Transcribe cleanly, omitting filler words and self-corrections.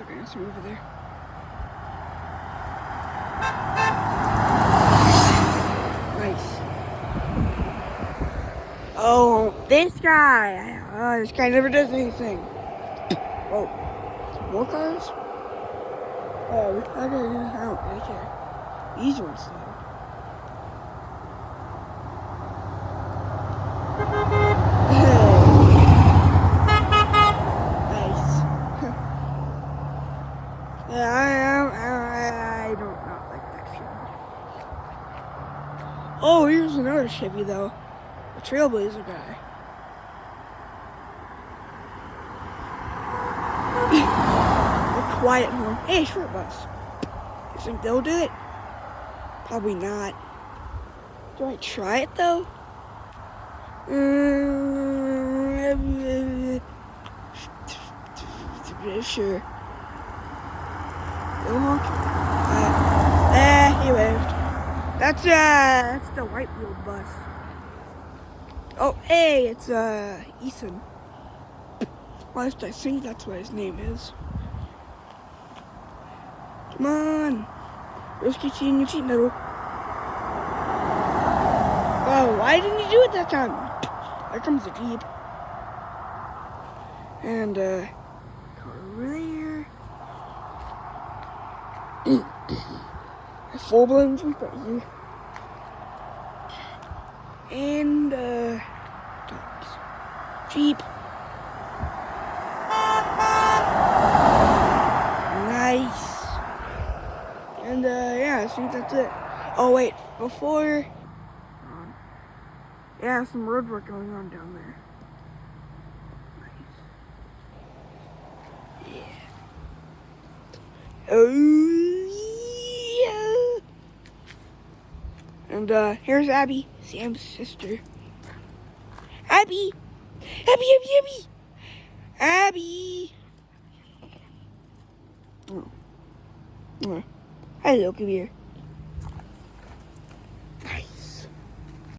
Okay, let's move over there. Nice. Oh, this guy. This guy never does anything. Oh, more cars? Oh, okay, I don't really care. These ones, though. Nice. Yeah, I don't not like that Chevy. Oh, here's another Chevy, though. A Trailblazer guy. A quiet horn. Hey, short bus. You think they'll do it? Probably not. Do I try it though? Sure. Little honk. He waved. That's the white wheeled bus. Oh, hey, it's Ethan. Well, I think that's what his name is. Come on. Risky cheating and cheat metal. Oh, why didn't you do it that time? There comes the Jeep. And, car over there. A full-blown Jeep right here. And, dogs. Jeep. Nice. And, yeah, I think that's it. Oh, wait, before... Yeah, some road work going on down there. Nice. Yeah. Oh, yeah. And, here's Abby, Sam's sister. Abby! Abby! Abby! Oh. Hello, come here.